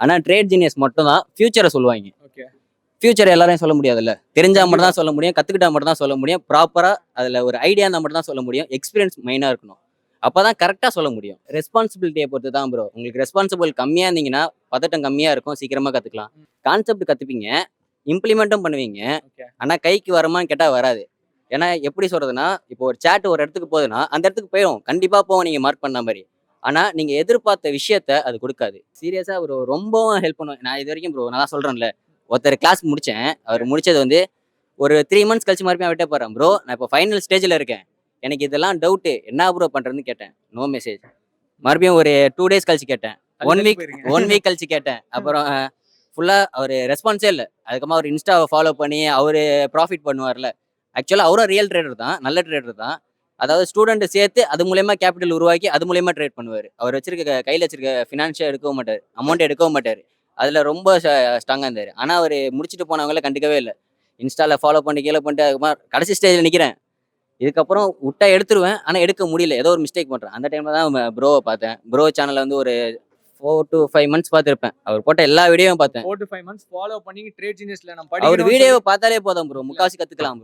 ஆனா trade genius மட்டும் தான் ஃபியூச்சரை சொல்லுவாங்க. ஓகே. ஃபியூச்சர் எல்லாரையும் சொல்ல முடியாதுல்ல. தெரிஞ்சா மட்டும் கண்டிப்பா. தான் சொல்ல முடியும், கத்துக்கிட்டா மட்டும் தான் சொல்ல முடியும். ப்ராப்பரா அதுல ஒரு ஐடியா இருந்தா மட்டும் தான் சொல்ல முடியும். எக்ஸ்பீரியன்ஸ் மெயினா இருக்கணும். அப்பதான் கரெக்டா சொல்ல முடியும். ரெஸ்பான்சிபிலிட்டியை பொறுத்து தான் ப்ரோ. உங்களுக்கு ரெஸ்பான்சிபிள் கம்மியா இருந்தீங்கன்னா பதட்டம் கம்மியா இருக்கும், சீக்கிரமா கத்துக்கலாம். கான்செப்ட் கத்துப்பீங்க, இம்ப்ளிமெண்ட்டும் பண்ணுவீங்க. ஓகே. ஆனா கைக்கு வருமான்னு கேட்டா வராது. ஏன்னா எப்படி சொல்றதுன்னா, இப்போ ஒரு சாட் ஒரு இடத்துக்கு போகுதுன்னா, அந்த இடத்துக்கு போயிடும். கண்டிப்பா போகும் நீங்க மார்க் பண்ண மாரி. ஆனா நீங்க எதிர்பார்த்த விஷயத்த அது குடுக்காது. சீரியஸா ப்ரோ ரொம்பவும் ஹெல்ப் பண்ணுவேன். நான் இதுவரைக்கும் ப்ரோ நான் தான் சொல்றேன்ல. ஒருத்தர் கிளாஸ் முடிச்சேன். அவர் முடிச்சது வந்து ஒரு 3 மந்த்ஸ் கழிச்சு மறுபடியும் அவர்ட்ட போறேன். ப்ரோ நான் இப்போ ஃபைனல் ஸ்டேஜ்ல இருக்கேன். எனக்கு இதெல்லாம் டவுட்டு. என்ன ப்ரோ பண்றதுன்னு கேட்டேன். No message. மறுபடியும் ஒரு 2 டேஸ் கழிச்சு கேட்டேன். தள்ளி 1 தள்ளி வீக் போயிருங்க. 1 வீக் கழிச்சு கேட்டேன். அப்புறம் ஃபுல்லா அவரு ரெஸ்பான்ஸே இல்ல. அதுக்கப்புறமா அவர் இன்ஸ்டாவ ஃபாலோ பண்ணி அவரு ப்ராஃபிட் பண்ணுவார்ல. ஆக்சுவலா அவரும் ரியல் ட்ரேடர் தான். நல்ல ட்ரேடர் தான். அதாவது ஸ்டூடண்ட் சேர்த்து அது மூலியமா கேபிட்டல் உருவாக்கி அது மூலியமா ட்ரேட் பண்ணுவாரு. அவர் வச்சிருக்க கையில வச்சிருக்க ஃபினான்ஷியல் எடுக்கவும் மாட்டாரு. அமௌண்ட் எடுக்கவும் மாட்டாரு. அதுல ரொம்ப ஸ்ட்ராங்கா இருந்தாரு. ஆனா அவரு முடிச்சுட்டு போனவங்கள கண்டுக்கவே இல்ல. இன்ஸ்டால ஃபாலோ பண்ணி கீழ பண்ணிட்டு அதுக்கப்புறம் கடைசி ஸ்டேஜ்ல நிக்கிறேன். இதுக்கப்புறம் விட்டா எடுத்துருவேன். ஆனா எடுக்க முடியல. ஏதோ ஒரு மிஸ்டேக் பண்றேன். அந்த டைம்ல தான் ப்ரோவ பார்த்தேன். ப்ரோ சேனல்ல வந்து ஒரு 4 to 5 மந்த்ஸ் பார்த்திருப்பேன். அவர் போட்ட எல்லா வீடியோவும் பார்த்தேன். 4 to 5 மந்த்ஸ் ஃபாலோ பண்ணி ட்ரேட் ஜீனியஸ்ல நம்ம அவர் படிக்கணும்னு வீடியோவ சொல்லி பார்த்தாலே போதும் ப்ரோ. முக்காவாசி கத்துக்கலாம் ப்ரோ.